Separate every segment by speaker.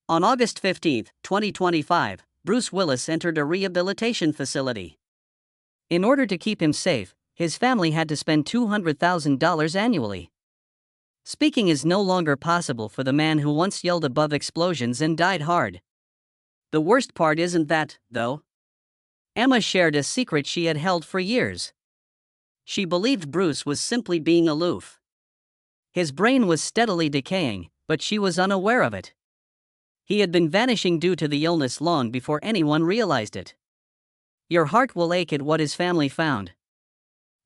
Speaker 1: On August 15, 2025, Bruce Willis entered a rehabilitation facility. In order to keep him safe, his family had to spend $200,000 annually. Speaking is no longer possible for the man who once yelled above explosions and died hard. The worst part isn't that, though. Emma shared a secret she had held for years. She believed Bruce was simply being aloof. His brain was steadily decaying, but she was unaware of it. He had been vanishing due to the illness long before anyone realized it. Your heart will ache at what his family found.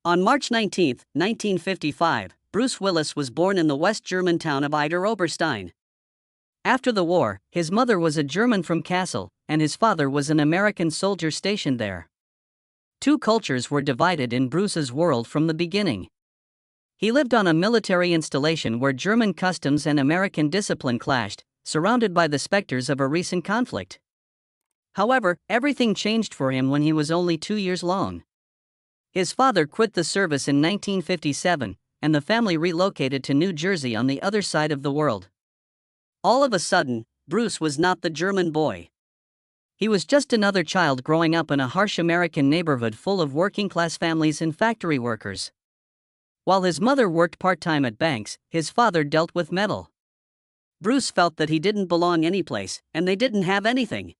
Speaker 1: On March 19, 1955, Bruce Willis was born in the West German town of Idar-Oberstein. After the war, his mother was a German from Kassel, and his father was an American soldier stationed there. Two cultures were divided in Bruce's world from the beginning. He lived on a military installation where German customs and American discipline clashed, surrounded by the specters of a recent conflict. However, everything changed for him when he was only 2 years long. His father quit the service in 1957, and the family relocated to New Jersey on the other side of the world. All of a sudden, Bruce was not the German boy. He was just another child growing up in a harsh American neighborhood full of working-class families and factory workers. While his mother worked part-time at banks, his father dealt with metal. Bruce felt that he didn't belong anyplace, and they didn't have anything.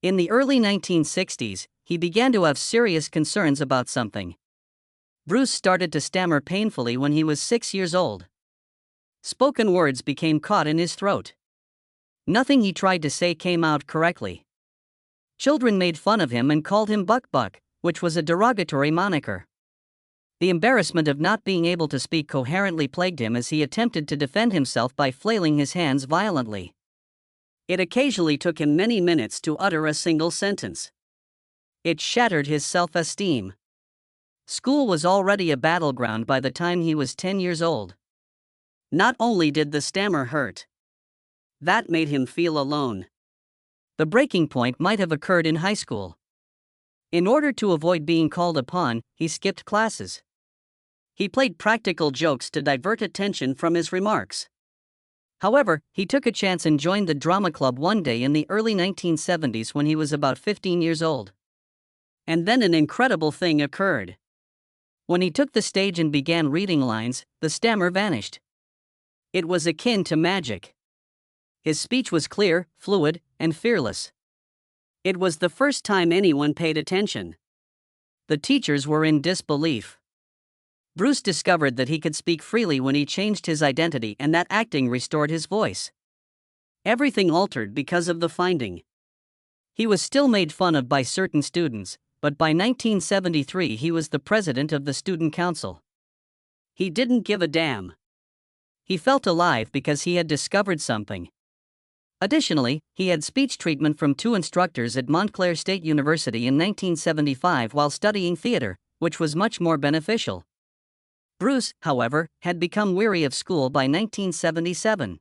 Speaker 1: In the early 1960s, he began to have serious concerns about something. Bruce started to stammer painfully when he was 6 years old. Spoken words became caught in his throat. Nothing he tried to say came out correctly. Children made fun of him and called him Buck Buck, which was a derogatory moniker. The embarrassment of not being able to speak coherently plagued him as he attempted to defend himself by flailing his hands violently. It occasionally took him many minutes to utter a single sentence. It shattered his self-esteem. School was already a battleground by the time he was 10 years old. Not only did the stammer hurt, that made him feel alone. The breaking point might have occurred in high school. In order to avoid being called upon, he skipped classes. He played practical jokes to divert attention from his remarks. However, he took a chance and joined the drama club one day in the early 1970s when he was about 15 years old. And then an incredible thing occurred. When he took the stage and began reading lines, the stammer vanished. It was akin to magic. His speech was clear, fluid, and fearless. It was the first time anyone paid attention. The teachers were in disbelief. Bruce discovered that he could speak freely when he changed his identity and that acting restored his voice. Everything altered because of the finding. He was still made fun of by certain students, but by 1973 he was the president of the student council. He didn't give a damn. He felt alive because he had discovered something. Additionally, he had speech treatment from 2 instructors at Montclair State University in 1975 while studying theater, which was much more beneficial. Bruce, however, had become weary of school by 1977.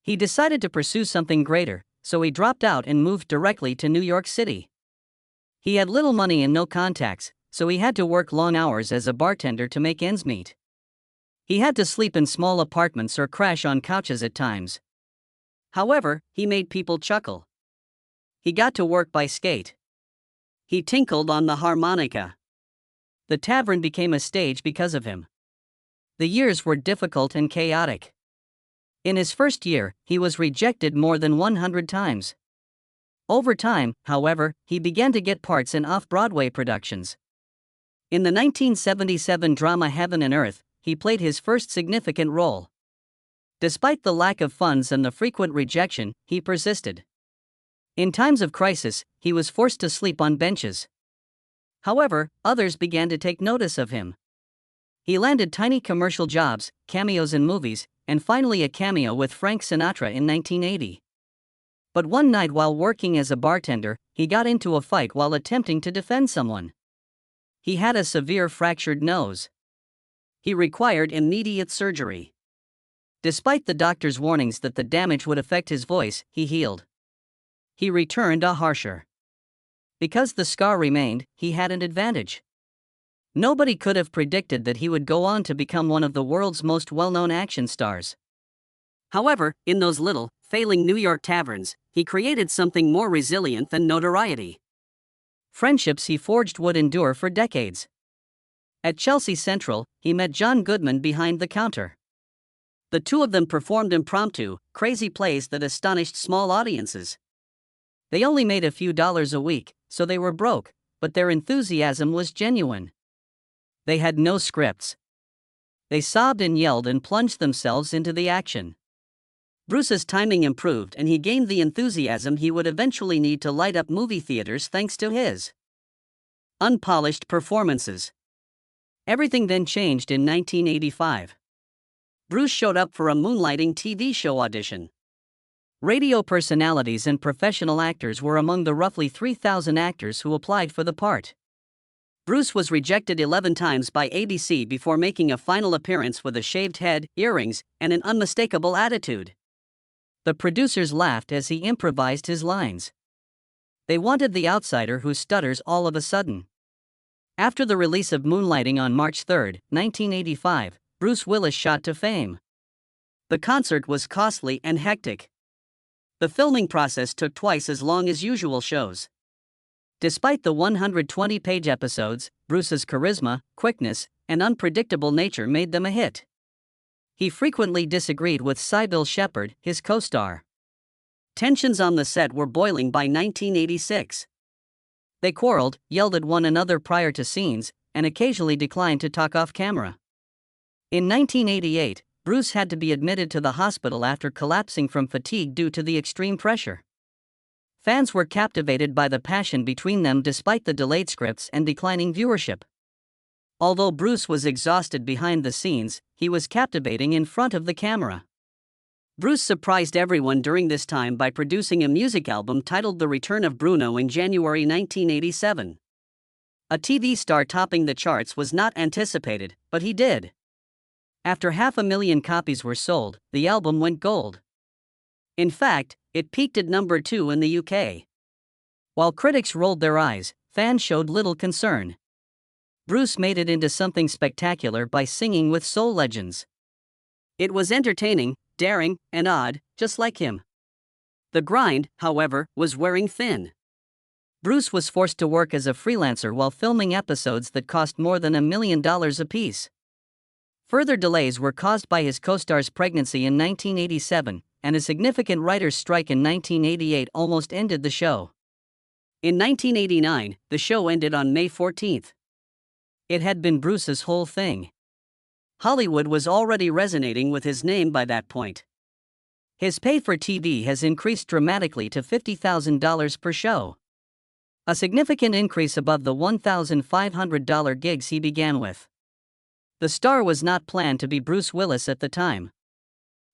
Speaker 1: He decided to pursue something greater, so he dropped out and moved directly to New York City. He had little money and no contacts, so he had to work long hours as a bartender to make ends meet. He had to sleep in small apartments or crash on couches at times. However, he made people chuckle. He got to work by skate. He tinkled on the harmonica. The tavern became a stage because of him. The years were difficult and chaotic. In his first year, he was rejected more than 100 times. Over time, however, he began to get parts in off-Broadway productions. In the 1977 drama Heaven and Earth, he played his first significant role. Despite the lack of funds and the frequent rejection, he persisted. In times of crisis, he was forced to sleep on benches. However, others began to take notice of him. He landed tiny commercial jobs, cameos in movies, and finally a cameo with Frank Sinatra in 1980. But one night while working as a bartender, he got into a fight while attempting to defend someone. He had a severe fractured nose. He required immediate surgery. Despite the doctor's warnings that the damage would affect his voice, he healed. He returned a harsher. Because the scar remained, he had an advantage. Nobody could have predicted that he would go on to become one of the world's most well-known action stars. However, in those little, failing New York taverns, he created something more resilient than notoriety. Friendships he forged would endure for decades. At Chelsea Central, he met John Goodman behind the counter. The two of them performed impromptu, crazy plays that astonished small audiences. They only made a few dollars a week, so they were broke, but their enthusiasm was genuine. They had no scripts. They sobbed and yelled and plunged themselves into the action. Bruce's timing improved and he gained the enthusiasm he would eventually need to light up movie theaters thanks to his unpolished performances. Everything then changed in 1985. Bruce showed up for a moonlighting TV show audition. Radio personalities and professional actors were among the roughly 3,000 actors who applied for the part. Bruce was rejected 11 times by ABC before making a final appearance with a shaved head, earrings, and an unmistakable attitude. The producers laughed as he improvised his lines. They wanted the outsider who stutters all of a sudden. After the release of Moonlighting on March 3, 1985, Bruce Willis shot to fame. The concert was costly and hectic. The filming process took twice as long as usual shows. Despite the 120-page episodes, Bruce's charisma, quickness, and unpredictable nature made them a hit. He frequently disagreed with Sybil Shepherd, his co-star. Tensions on the set were boiling by 1986. They quarreled, yelled at one another prior to scenes, and occasionally declined to talk off camera. In 1988, Bruce had to be admitted to the hospital after collapsing from fatigue due to the extreme pressure. Fans were captivated by the passion between them despite the delayed scripts and declining viewership. Although Bruce was exhausted behind the scenes, he was captivating in front of the camera. Bruce surprised everyone during this time by producing a music album titled The Return of Bruno in January 1987. A TV star topping the charts was not anticipated, but he did. After 500,000 copies were sold, the album went gold. In fact, it peaked at number 2 in the UK. While critics rolled their eyes, fans showed little concern. Bruce made it into something spectacular by singing with soul legends. It was entertaining, daring, and odd, just like him. The grind, however, was wearing thin. Bruce was forced to work as a freelancer while filming episodes that cost more than $1 million apiece. Further delays were caused by his co-star's pregnancy in 1987, and a significant writer's strike in 1988 almost ended the show. In 1989, the show ended on May 14. It had been Bruce's whole thing. Hollywood was already resonating with his name by that point. His pay for TV has increased dramatically to $50,000 per show. A significant increase above the $1,500 gigs he began with. The star was not planned to be Bruce Willis at the time.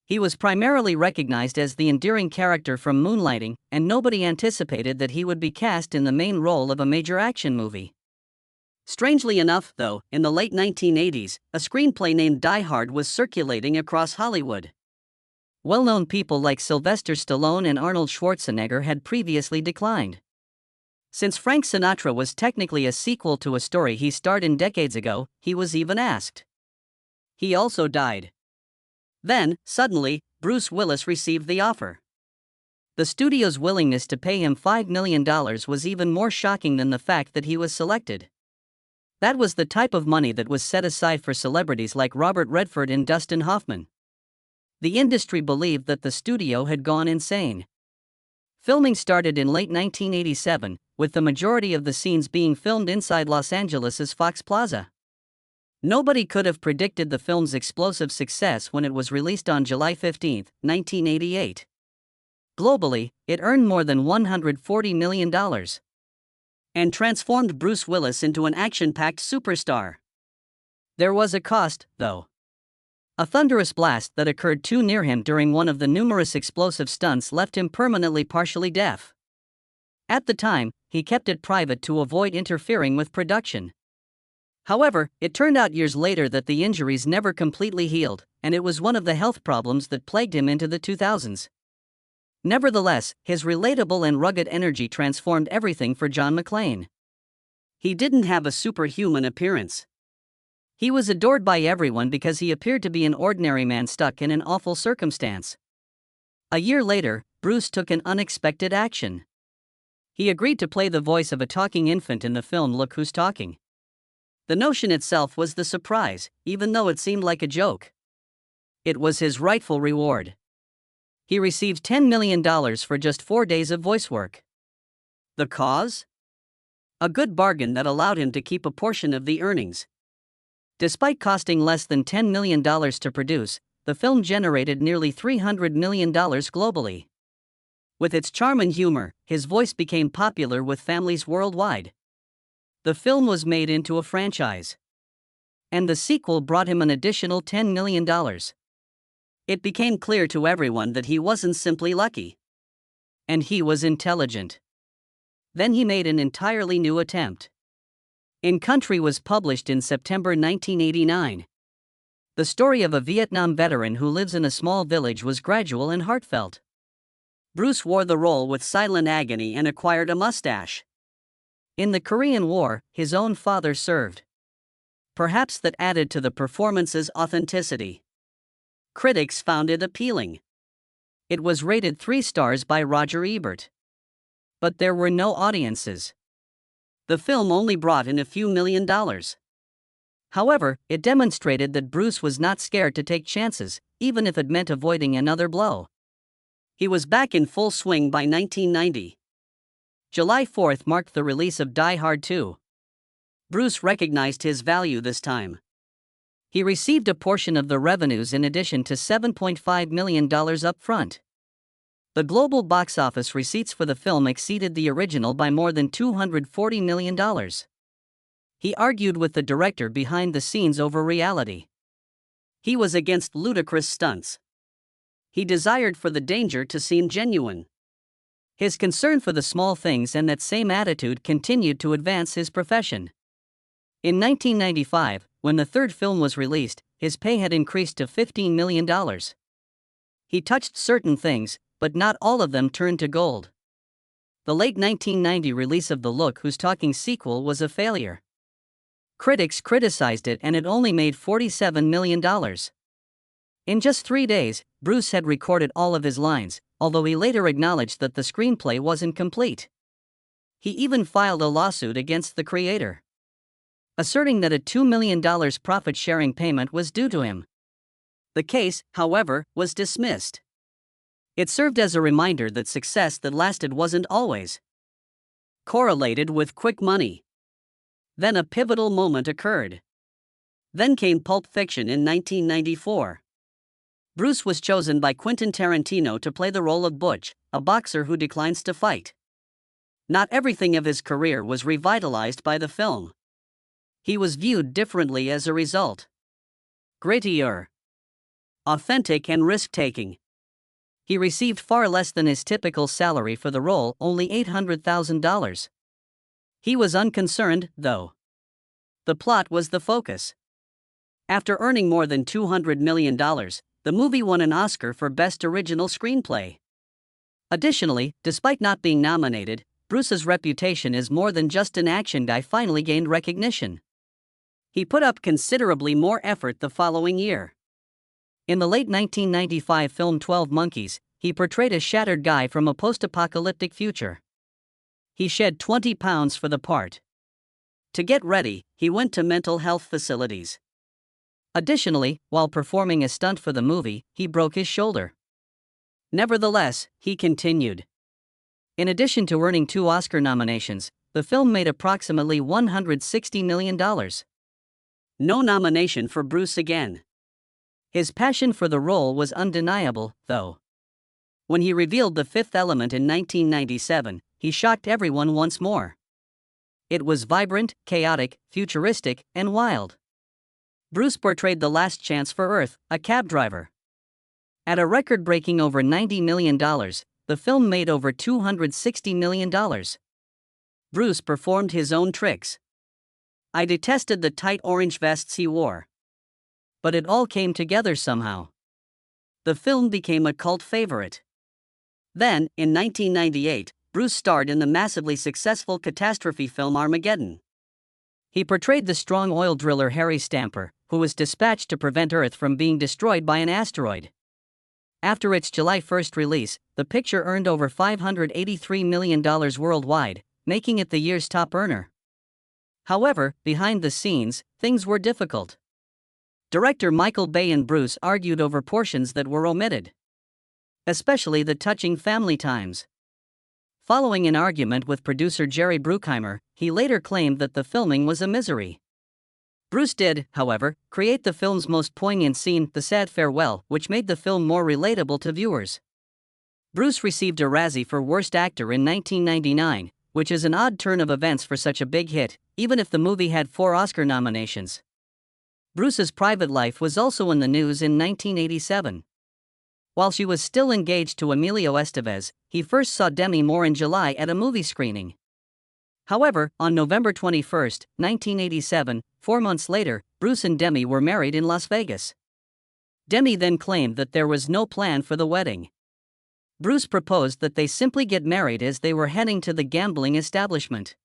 Speaker 1: He was primarily recognized as the endearing character from Moonlighting, and nobody anticipated that he would be cast in the main role of a major action movie. Strangely enough, though, in the late 1980s, a screenplay named Die Hard was circulating across Hollywood. Well-known people like Sylvester Stallone and Arnold Schwarzenegger had previously declined. Since Frank Sinatra was technically a sequel to a story he starred in decades ago, he was even asked. He also died. Then, suddenly, Bruce Willis received the offer. The studio's willingness to pay him $5 million was even more shocking than the fact that he was selected. That was the type of money that was set aside for celebrities like Robert Redford and Dustin Hoffman. The industry believed that the studio had gone insane. Filming started in late 1987, with the majority of the scenes being filmed inside Los Angeles' Fox Plaza. Nobody could have predicted the film's explosive success when it was released on July 15, 1988. Globally, it earned more than $140 million. And transformed Bruce Willis into an action-packed superstar. There was a cost, though. A thunderous blast that occurred too near him during one of the numerous explosive stunts left him permanently partially deaf. At the time, he kept it private to avoid interfering with production. However, it turned out years later that the injuries never completely healed, and it was one of the health problems that plagued him into the 2000s. Nevertheless, his relatable and rugged energy transformed everything for John McClane. He didn't have a superhuman appearance. He was adored by everyone because he appeared to be an ordinary man stuck in an awful circumstance. A year later, Bruce took an unexpected action. He agreed to play the voice of a talking infant in the film Look Who's Talking. The notion itself was the surprise, even though it seemed like a joke. It was his rightful reward. He received $10 million for just 4 days of voice work. The cause? A good bargain that allowed him to keep a portion of the earnings. Despite costing less than $10 million to produce, the film generated nearly $300 million globally. With its charm and humor, his voice became popular with families worldwide. The film was made into a franchise. And the sequel brought him an additional $10 million. It became clear to everyone that he wasn't simply lucky. And he was intelligent. Then he made an entirely new attempt. In Country was published in September 1989. The story of a Vietnam veteran who lives in a small village was gradual and heartfelt. Bruce wore the role with silent agony and acquired a mustache. In the Korean War, his own father served. Perhaps that added to the performance's authenticity. Critics found it appealing. It was rated 3 stars by Roger Ebert. But there were no audiences. The film only brought in a few $1 million. However, it demonstrated that Bruce was not scared to take chances, even if it meant avoiding another blow. He was back in full swing by 1990. July 4th marked the release of Die Hard 2. Bruce recognized his value this time. He received a portion of the revenues in addition to $7.5 million up front. The global box office receipts for the film exceeded the original by more than $240 million. He argued with the director behind the scenes over reality. He was against ludicrous stunts. He desired for the danger to seem genuine. His concern for the small things and that same attitude continued to advance his profession. In 1995, when the third film was released, his pay had increased to $15 million. He touched certain things, but not all of them turned to gold. The late 1990 release of the Look Who's Talking sequel was a failure. Critics criticized it and it only made $47 million. In just 3 days, Bruce had recorded all of his lines, although he later acknowledged that the screenplay wasn't complete. He even filed a lawsuit against the creator, asserting that a $2 million profit-sharing payment was due to him. The case, however, was dismissed. It served as a reminder that success that lasted wasn't always correlated with quick money. Then a pivotal moment occurred. Then came Pulp Fiction in 1994. Bruce was chosen by Quentin Tarantino to play the role of Butch, a boxer who declines to fight. Not everything of his career was revitalized by the film. He was viewed differently as a result. Grittier, authentic and risk-taking. He received far less than his typical salary for the role, only $800,000. He was unconcerned, though. The plot was the focus. After earning more than $200 million, the movie won an Oscar for Best Original Screenplay. Additionally, despite not being nominated, Bruce's reputation as more than just an action guy finally gained recognition. He put up considerably more effort the following year. In the late 1995 film 12 Monkeys, he portrayed a shattered guy from a post-apocalyptic future. He shed 20 pounds for the part. To get ready, he went to mental health facilities. Additionally, while performing a stunt for the movie, he broke his shoulder. Nevertheless, he continued. In addition to earning 2 Oscar nominations, the film made approximately $160 million. No nomination for Bruce again. His passion for the role was undeniable, though. When he revealed The Fifth Element in 1997, he shocked everyone once more. It was vibrant, chaotic, futuristic, and wild. Bruce portrayed the last chance for Earth, a cab driver. At a record-breaking over $90 million, the film made over $260 million. Bruce performed his own tricks. I detested the tight orange vests he wore. But it all came together somehow. The film became a cult favorite. Then, in 1998, Bruce starred in the massively successful catastrophe film Armageddon. He portrayed the strong oil driller Harry Stamper, who was dispatched to prevent Earth from being destroyed by an asteroid. After its July 1 release, the picture earned over $583 million worldwide, making it the year's top earner. However, behind the scenes, things were difficult. Director Michael Bay and Bruce argued over portions that were omitted, especially the touching family times. Following an argument with producer Jerry Bruckheimer, he later claimed that the filming was a misery. Bruce did, however, create the film's most poignant scene, the sad farewell, which made the film more relatable to viewers. Bruce received a Razzie for Worst Actor in 1999, which is an odd turn of events for such a big hit, even if the movie had 4 Oscar nominations. Bruce's private life was also in the news in 1987. While she was still engaged to Emilio Estevez, he first saw Demi Moore in July at a movie screening. However, on November 21, 1987, 4 months later, Bruce and Demi were married in Las Vegas. Demi then claimed that there was no plan for the wedding. Bruce proposed that they simply get married as they were heading to the gambling establishment.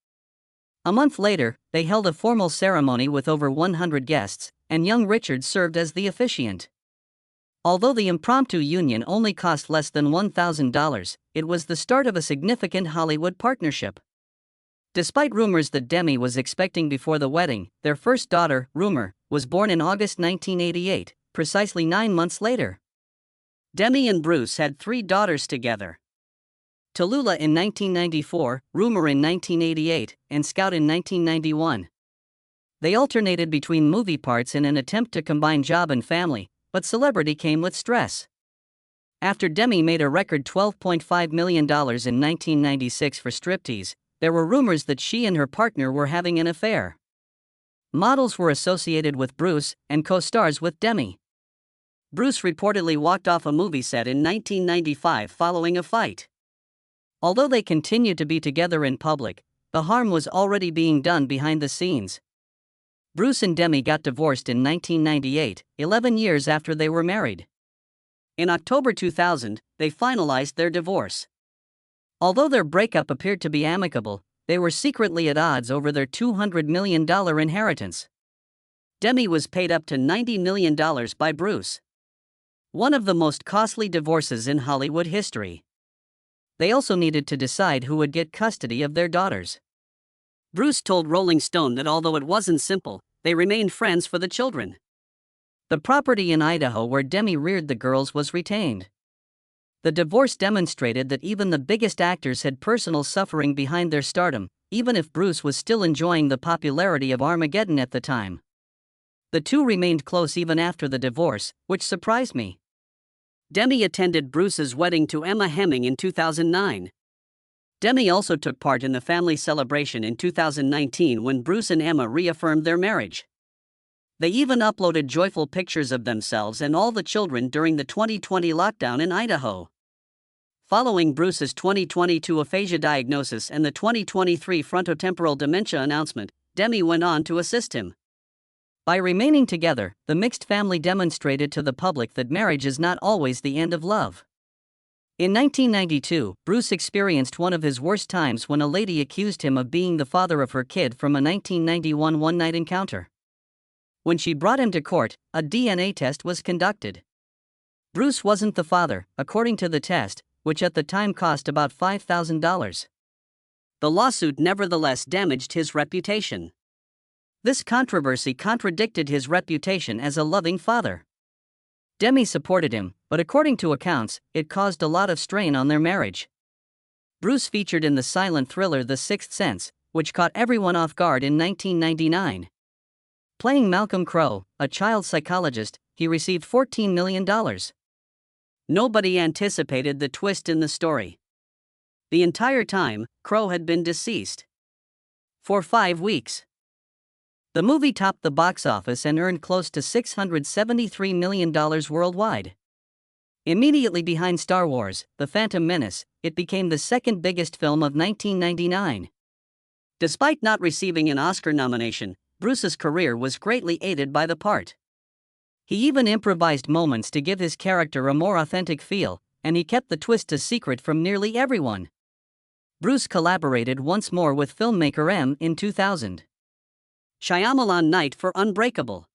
Speaker 1: A month later, they held a formal ceremony with over 100 guests, and young Richard served as the officiant. Although the impromptu union only cost less than $1,000, it was the start of a significant Hollywood partnership. Despite rumors that Demi was expecting before the wedding, their first daughter, Rumor, was born in August 1988, precisely 9 months later. Demi and Bruce had 3 daughters together: Tallulah in 1994, Rumor in 1988, and Scout in 1991. They alternated between movie parts in an attempt to combine job and family, but celebrity came with stress. After Demi made a record $12.5 million in 1996 for striptease, there were rumors that she and her partner were having an affair. Models were associated with Bruce, and co-stars with Demi. Bruce reportedly walked off a movie set in 1995 following a fight. Although they continued to be together in public, the harm was already being done behind the scenes. Bruce and Demi got divorced in 1998, 11 years after they were married. In October 2000, they finalized their divorce. Although their breakup appeared to be amicable, they were secretly at odds over their $200 million inheritance. Demi was paid up to $90 million by Bruce. One of the most costly divorces in Hollywood history. They also needed to decide who would get custody of their daughters. Bruce told Rolling Stone that although it wasn't simple, they remained friends for the children. The property in Idaho where Demi reared the girls was retained. The divorce demonstrated that even the biggest actors had personal suffering behind their stardom, even if Bruce was still enjoying the popularity of Armageddon at the time. The two remained close even after the divorce, which surprised me. Demi attended Bruce's wedding to Emma Hemming in 2009. Demi also took part in the family celebration in 2019 when Bruce and Emma reaffirmed their marriage. They even uploaded joyful pictures of themselves and all the children during the 2020 lockdown in Idaho. Following Bruce's 2022 aphasia diagnosis and the 2023 frontotemporal dementia announcement, Demi went on to assist him. By remaining together, the mixed family demonstrated to the public that marriage is not always the end of love. In 1992, Bruce experienced one of his worst times when a lady accused him of being the father of her kid from a 1991 one-night encounter. When she brought him to court, a DNA test was conducted. Bruce wasn't the father, according to the test, which at the time cost about $5,000. The lawsuit nevertheless damaged his reputation. This controversy contradicted his reputation as a loving father. Demi supported him, but according to accounts, it caused a lot of strain on their marriage. Bruce featured in the silent thriller The Sixth Sense, which caught everyone off guard in 1999. Playing Malcolm Crowe, a child psychologist, he received $14 million. Nobody anticipated the twist in the story. The entire time, Crowe had been deceased. For 5 weeks. The movie topped the box office and earned close to $673 million worldwide. Immediately behind Star Wars, The Phantom Menace, it became the second biggest film of 1999. Despite not receiving an Oscar nomination, Bruce's career was greatly aided by the part. He even improvised moments to give his character a more authentic feel, and he kept the twist a secret from nearly everyone. Bruce collaborated once more with filmmaker M in 2000. Shyamalan Night for Unbreakable.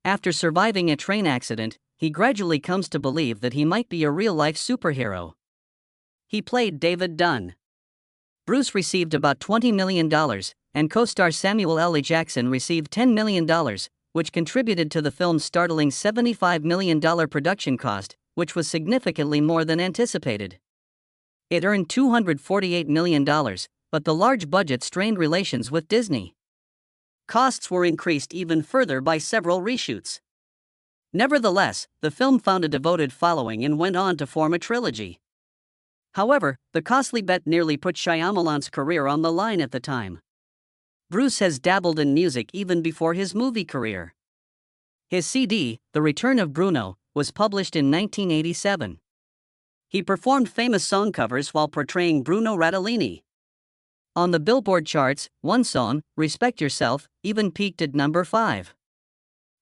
Speaker 1: After surviving a train accident, he gradually comes to believe that he might be a real-life superhero. He played David Dunn. Bruce received about $20 million, and co-star Samuel L. Jackson received $10 million, which contributed to the film's startling $75 million production cost, which was significantly more than anticipated. It earned $248 million, but the large budget strained relations with Disney. Costs were increased even further by several reshoots. Nevertheless, the film found a devoted following and went on to form a trilogy. However, the costly bet nearly put Shyamalan's career on the line at the time. Bruce has dabbled in music even before his movie career. His CD, The Return of Bruno, was published in 1987. He performed famous song covers while portraying Bruno Radellini. On the Billboard charts, one song, Respect Yourself, even peaked at number 5.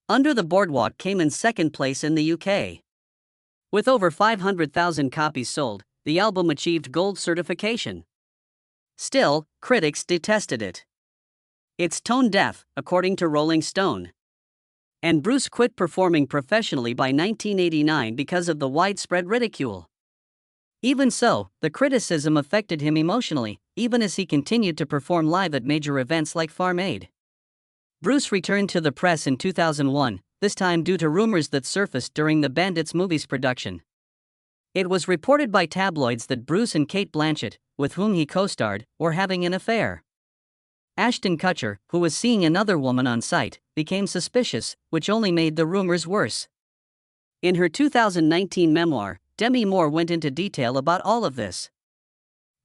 Speaker 1: Under the Boardwalk came in second place in the UK. With over 500,000 copies sold, the album achieved gold certification. Still, critics detested it. It's tone-deaf, according to Rolling Stone. And Bruce quit performing professionally by 1989 because of the widespread ridicule. Even so, the criticism affected him emotionally, even as he continued to perform live at major events like Farm Aid. Bruce returned to the press in 2001, this time due to rumors that surfaced during the Bandits movie's production. It was reported by tabloids that Bruce and Cate Blanchett, with whom he co-starred, were having an affair. Ashton Kutcher, who was seeing another woman on site, became suspicious, which only made the rumors worse. In her 2019 memoir, Demi Moore went into detail about all of this.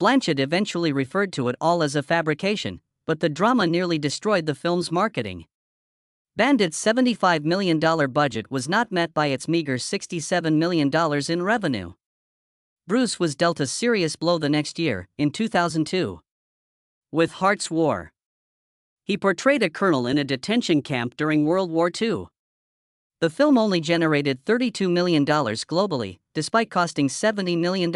Speaker 1: Blanchett eventually referred to it all as a fabrication, but the drama nearly destroyed the film's marketing. Bandit's $75 million budget was not met by its meager $67 million in revenue. Bruce was dealt a serious blow the next year, in 2002. With Hart's War. He portrayed a colonel in a detention camp during World War II. The film only generated $32 million globally, despite costing $70 million.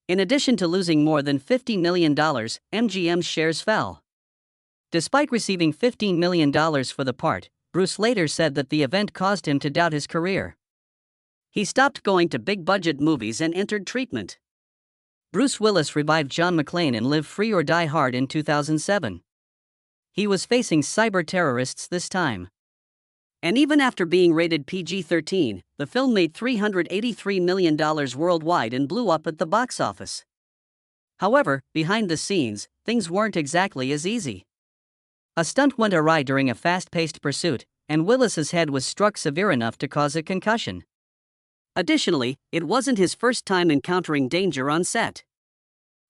Speaker 1: In addition to losing more than $50 million, MGM's shares fell. Despite receiving $15 million for the part, Bruce later said that the event caused him to doubt his career. He stopped going to big-budget movies and entered treatment. Bruce Willis revived John McClane in Live Free or Die Hard in 2007. He was facing cyber-terrorists this time. And even after being rated PG-13, the film made $383 million worldwide and blew up at the box office. However, behind the scenes, things weren't exactly as easy. A stunt went awry during a fast-paced pursuit, and Willis's head was struck severe enough to cause a concussion. Additionally, it wasn't his first time encountering danger on set.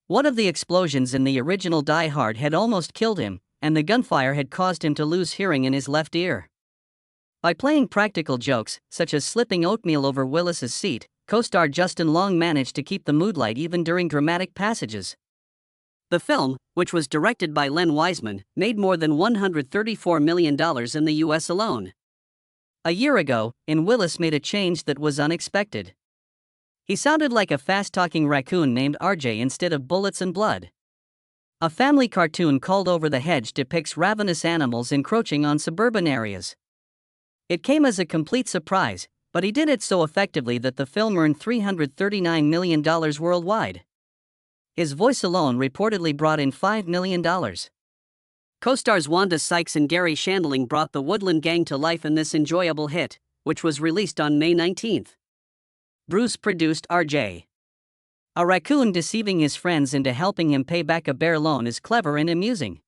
Speaker 1: One of the explosions in the original Die Hard had almost killed him, and the gunfire had caused him to lose hearing in his left ear. By playing practical jokes, such as slipping oatmeal over Willis's seat, co-star Justin Long managed to keep the mood light even during dramatic passages. The film, which was directed by Len Wiseman, made more than $134 million in the US alone. A year ago, Willis made a change that was unexpected. He sounded like a fast-talking raccoon named RJ instead of Bullets and Blood. A family cartoon called Over the Hedge depicts ravenous animals encroaching on suburban areas. It came as a complete surprise, but he did it so effectively that the film earned $339 million worldwide. His voice alone reportedly brought in $5 million. Co-stars Wanda Sykes and Gary Shandling brought the Woodland Gang to life in this enjoyable hit, which was released on May 19. Bruce produced RJ. A raccoon deceiving his friends into helping him pay back a bear loan is clever and amusing.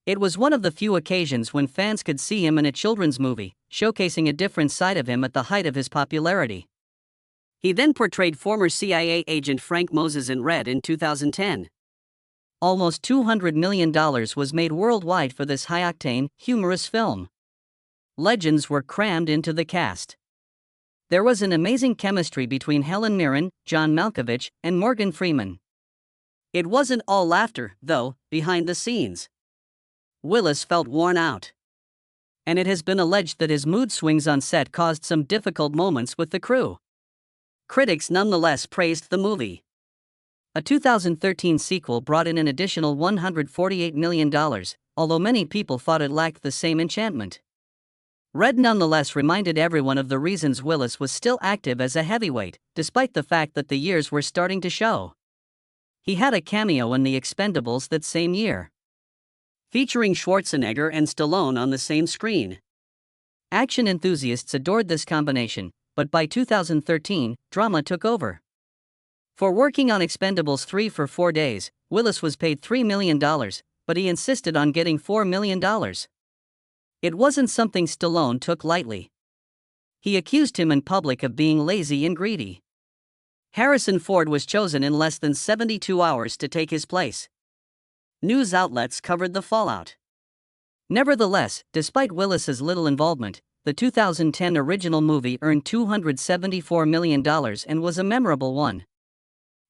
Speaker 1: It was one of the few occasions when fans could see him in a children's movie, showcasing a different side of him at the height of his popularity. He then portrayed former CIA agent Frank Moses in Red in 2010. Almost $200 million was made worldwide for this high-octane, humorous film. Legends were crammed into the cast. There was an amazing chemistry between Helen Mirren, John Malkovich, and Morgan Freeman. It wasn't all laughter, though, behind the scenes. Willis felt worn out. And it has been alleged that his mood swings on set caused some difficult moments with the crew. Critics nonetheless praised the movie. A 2013 sequel brought in an additional $148 million, although many people thought it lacked the same enchantment. Red nonetheless reminded everyone of the reasons Willis was still active as a heavyweight, despite the fact that the years were starting to show. He had a cameo in The Expendables that same year, featuring Schwarzenegger and Stallone on the same screen. Action enthusiasts adored this combination, but by 2013, drama took over. For working on Expendables 3 for 4 days, Willis was paid $3 million, but he insisted on getting $4 million. It wasn't something Stallone took lightly. He accused him in public of being lazy and greedy. Harrison Ford was chosen in less than 72 hours to take his place. News outlets covered the fallout. Nevertheless, despite Willis's little involvement, the 2010 original movie earned $274 million and was a memorable one.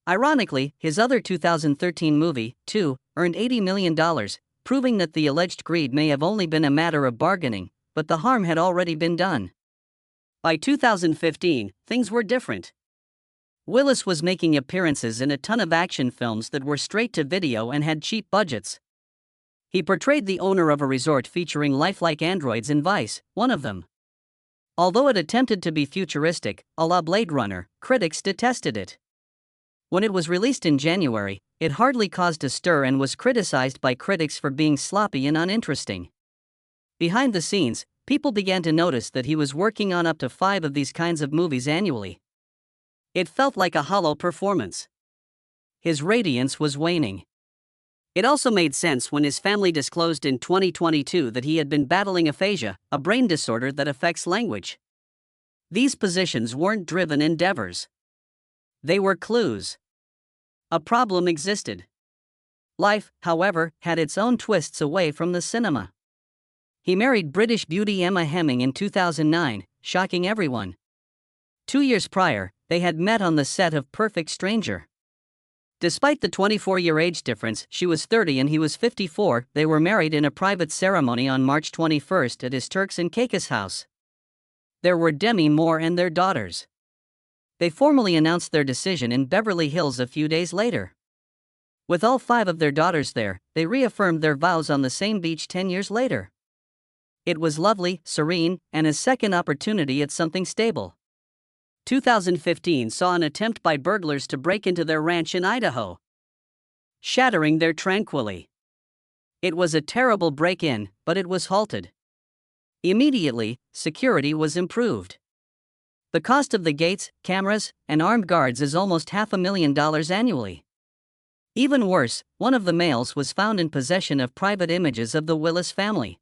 Speaker 1: Ironically, his other 2013 movie, 2, earned $80 million, proving that the alleged greed may have only been a matter of bargaining, but the harm had already been done. By 2015, things were different. Willis was making appearances in a ton of action films that were straight to video and had cheap budgets. He portrayed the owner of a resort featuring lifelike androids in Vice, one of them. Although it attempted to be futuristic, a la Blade Runner, critics detested it. When it was released in January, it hardly caused a stir and was criticized by critics for being sloppy and uninteresting. Behind the scenes, people began to notice that he was working on up to 5 of these kinds of movies annually. It felt like a hollow performance. His radiance was waning. It also made sense when his family disclosed in 2022 that he had been battling aphasia, a brain disorder that affects language. These positions weren't driven endeavors. They were clues. A problem existed. Life, however, had its own twists away from the cinema. He married British beauty Emma Hemming in 2009, shocking everyone. 2 years prior, they had met on the set of Perfect Stranger. Despite the 24-year age difference, she was 30 and he was 54, they were married in a private ceremony on March 21 at his Turks and Caicos house. There were Demi Moore and their daughters. They formally announced their decision in Beverly Hills a few days later. With all 5 of their daughters there, they reaffirmed their vows on the same beach 10 years later. It was lovely, serene, and a second opportunity at something stable. 2015 saw an attempt by burglars to break into their ranch in Idaho, shattering their tranquility. It was a terrible break-in, but it was halted. Immediately, security was improved. The cost of the gates, cameras, and armed guards is almost $500,000 annually. Even worse, one of the males was found in possession of private images of the Willis family.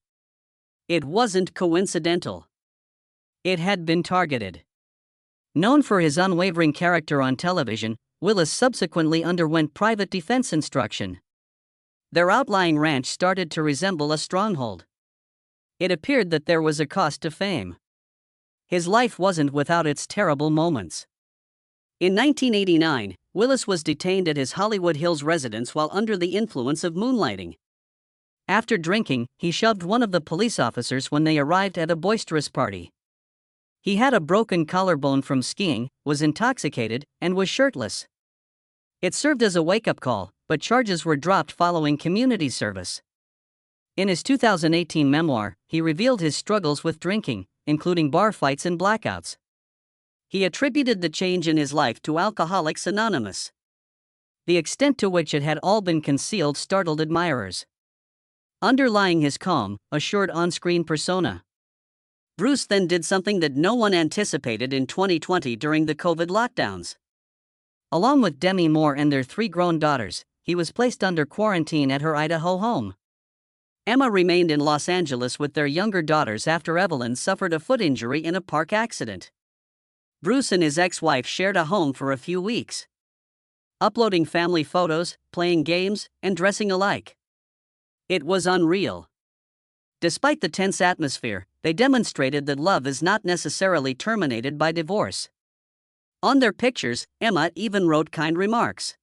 Speaker 1: It wasn't coincidental. It had been targeted. Known for his unwavering character on television, Willis subsequently underwent private defense instruction. Their outlying ranch started to resemble a stronghold. It appeared that there was a cost to fame. His life wasn't without its terrible moments. In 1989, Willis was detained at his Hollywood Hills residence while under the influence of moonlighting. After drinking, he shoved one of the police officers when they arrived at a boisterous party. He had a broken collarbone from skiing, was intoxicated, and was shirtless. It served as a wake-up call, but charges were dropped following community service. In his 2018 memoir, he revealed his struggles with drinking, including bar fights and blackouts. He attributed the change in his life to Alcoholics Anonymous. The extent to which it had all been concealed startled admirers. Underlying his calm, assured on-screen persona, Bruce then did something that no one anticipated in 2020 during the COVID lockdowns. Along with Demi Moore and their 3 grown daughters, he was placed under quarantine at her Idaho home. Emma remained in Los Angeles with their younger daughters after Evelyn suffered a foot injury in a park accident. Bruce and his ex-wife shared a home for a few weeks, uploading family photos, playing games, and dressing alike. It was unreal. Despite the tense atmosphere, they demonstrated that love is not necessarily terminated by divorce. On their pictures, Emma even wrote kind remarks.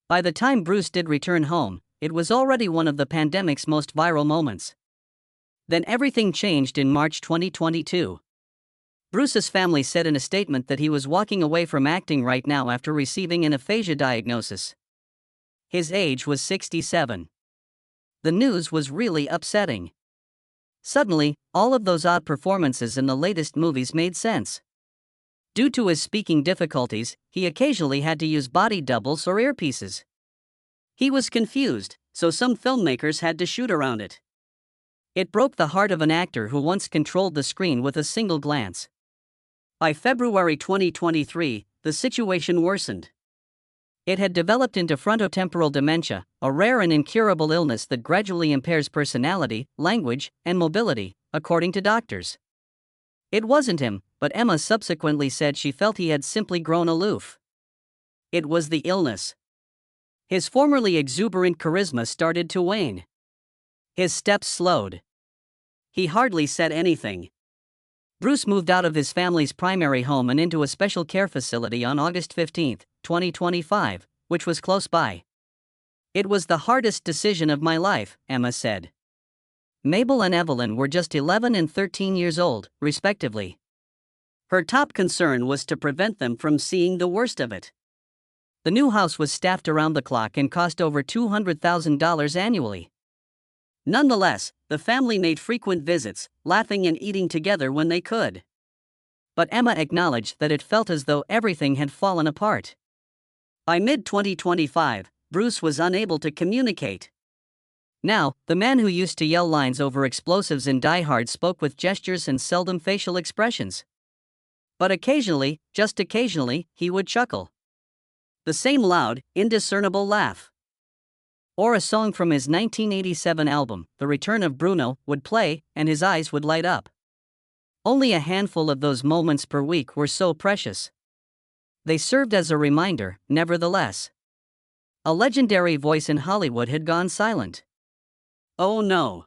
Speaker 1: By the time Bruce did return home, it was already one of the pandemic's most viral moments. Then everything changed in March 2022. Bruce's family said in a statement that he was walking away from acting right now after receiving an aphasia diagnosis. His age was 67. The news was really upsetting. Suddenly, all of those odd performances in the latest movies made sense. Due to his speaking difficulties, he occasionally had to use body doubles or earpieces. He was confused, so some filmmakers had to shoot around it. It broke the heart of an actor who once controlled the screen with a single glance. By February 2023, the situation worsened. It had developed into frontotemporal dementia, a rare and incurable illness that gradually impairs personality, language, and mobility, according to doctors. It wasn't him, but Emma subsequently said she felt he had simply grown aloof. It was the illness. His formerly exuberant charisma started to wane. His steps slowed. He hardly said anything. Bruce moved out of his family's primary home and into a special care facility on August 15, 2025, which was close by. It was the hardest decision of my life, Emma said. Mabel and Evelyn were just 11 and 13 years old, respectively. Her top concern was to prevent them from seeing the worst of it. The new house was staffed around the clock and cost over $200,000 annually. Nonetheless, the family made frequent visits, laughing and eating together when they could. But Emma acknowledged that it felt as though everything had fallen apart. By mid-2025, Bruce was unable to communicate. Now, the man who used to yell lines over explosives in Die Hard spoke with gestures and seldom facial expressions. But occasionally, just occasionally, he would chuckle. The same loud, indiscernible laugh. Or a song from his 1987 album, The Return of Bruno, would play, and his eyes would light up. Only a handful of those moments per week were so precious. They served as a reminder, nevertheless. A legendary voice in Hollywood had gone silent. Oh no.